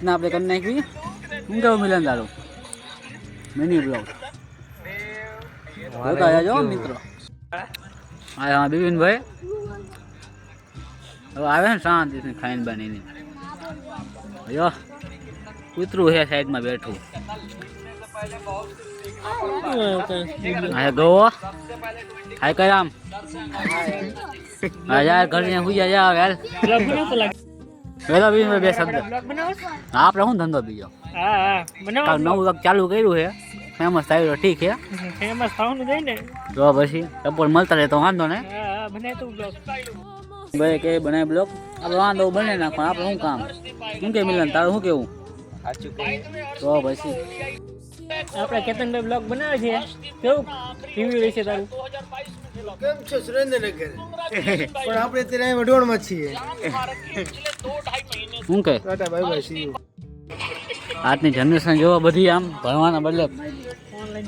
રીતના આપણે કરી નાખવી. શું કેવું મિલન તારું મિની બ્લોગ જોતા જાજો મિત્રો. હા બિપિનભાઈ હવે આવે ને શાંતિથી ખાઈને બનીને. યો કૂતરું છે સાઈડમાં બેઠું. હા ગો હાય કરામ હા યાર ઘર ને હુઈ જા યાર. પેલા બી બે શબ્દ આપણે શું ધંધો બીજો નવું ચાલુ કર્યું છે ફેમસ થાય ઠીક છે ફેમસ થવાનું જાય ને તો પછી સપોર્ટ મળતા રહે તો વાંધો ને ભાઈ કે બનાય બ્લોગ આપણે વાંધો બને નાખો આપણે શું કામ શું કે મિલન તારું શું કેવું તો પછી આપણે કેતનભાઈ બ્લોગ બનાવે છે કેવું રિવ્યુ રહેશે તારું કેમ છો સુરેન્દ્રનગર પણ આપણે અત્યારે અહીં વઢવાણમાં છીએ શું કે Tata bye bye see you આજની જનરેશન જોવા બધી આમ ભણવાના બદલે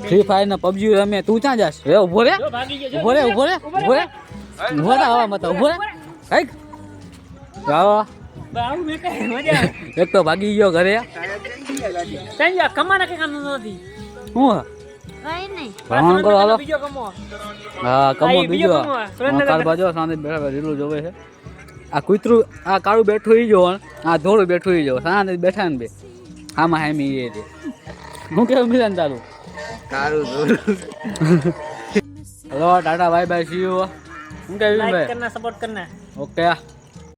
ફ્રી ફાયર ને પબજી રમે તું ક્યાં જાસ રે ઉભો રે ઉભો રે ઉભો રે ઉભો રે ઉભો રે હવા મત ઉભો રે કઈક જાઓ એક તો ભાગી ગયો ઘરે કમાના કઈ કામ નથી શું ભણવાનું કરો હાલો બીજો કમો હા કમો બીજો સુરેન્દ્રનગર. કાલ બાજુ શાંતિ બેઠા રીલું જોવે છે. આ કૂતરું આ કાળું બેઠું ઈ જો આ ધોળું બેઠું ઈ જો શાંતિ બેઠા ને બે આમાં હામી એ છે. હું કેવું મિલન તારું કારું દોરું hello Tata bye bye see you. શું કેવું લાઈક ભાઈ કરના સપોર્ટ કરના ઓકે